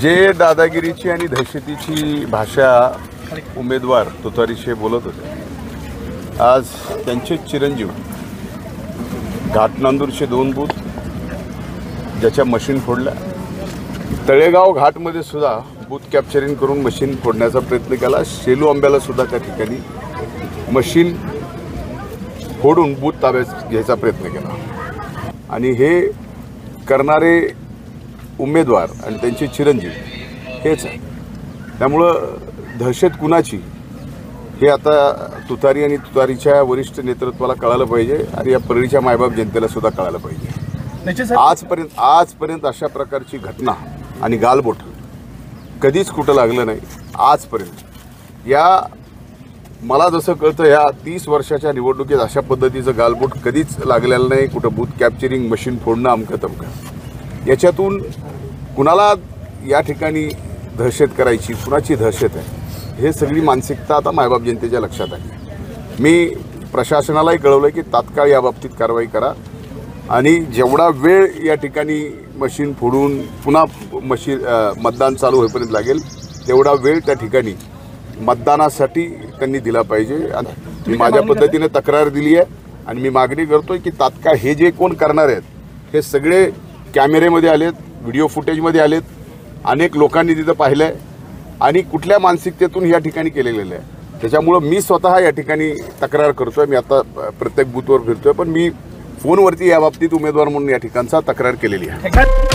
जे दादागिरीची आणि दहशतीची भाषा उमेदवार तुतारीचे बोलत होते, आज त्यांचे चिरंजीव घाटनांदूरचे 2 बूथ ज्याच्या मशीन फोडल्या, तळेगाव घाटमध्ये सुद्धा बूथ कॅप्चरिंग करून मशीन फोडण्याचा प्रयत्न केला, शेलू आंब्याला सुद्धा त्या ठिकाणी मशीन फोडून बूथ ताब्यात घ्यायचा प्रयत्न केला. आणि हे करणारे उमेदवार आणि त्यांचे चिरंजीव हेच आहे. त्यामुळं दहशत कुणाची हे आता तुतारी आणि तुतारीच्या वरिष्ठ नेतृत्वाला कळालं पाहिजे आणि या परळीच्या मायबाप जनतेला सुद्धा कळालं पाहिजे. आजपर्यंत अशा प्रकारची घटना आणि गालबोट कधीच कुठं लागलं नाही आजपर्यंत. या मला जसं कळतं ह्या 30 वर्षाच्या निवडणुकीत अशा पद्धतीचं गालबोट कधीच लागलेलं नाही. कुठं बूथ कॅप्चरिंग मशीन फोडणं अमकं तमकं. याच्यातून कुणाला या ठिकाणी दहशत करायची, कुणाची दहशत आहे, हे सगळी मानसिकता आता मायबाप जनतेच्या लक्षात आली. मी प्रशासनालाही कळवलं की तात्काळ याबाबतीत कारवाई करा आणि जेवढा वेळ या ठिकाणी मशीन फोडून पुन्हा मतदान चालू होईपर्यंत लागेल तेवढा वेळ त्या ठिकाणी मतदानासाठी त्यांनी दिला पाहिजे. मी माझ्या पद्धतीने तक्रार दिली आहे आणि मी मागणी करतोय की तात्काळ हे जे कोण करणार आहेत हे सगळे कॅमेरेमध्ये आलेत, व्हिडिओ फुटेजमध्ये आलेत, अनेक लोकांनी तिथं पाहिलं आहे आणि कुठल्या मानसिकतेतून या ठिकाणी केलेलं आहे. त्याच्यामुळं मी स्वतः या ठिकाणी तक्रार करतोय. मी आता प्रत्येक बूथवर फिरतोय, पण मी फोनवरती याबाबतीत उमेदवार म्हणून या ठिकाणचा तक्रार केलेली आहे.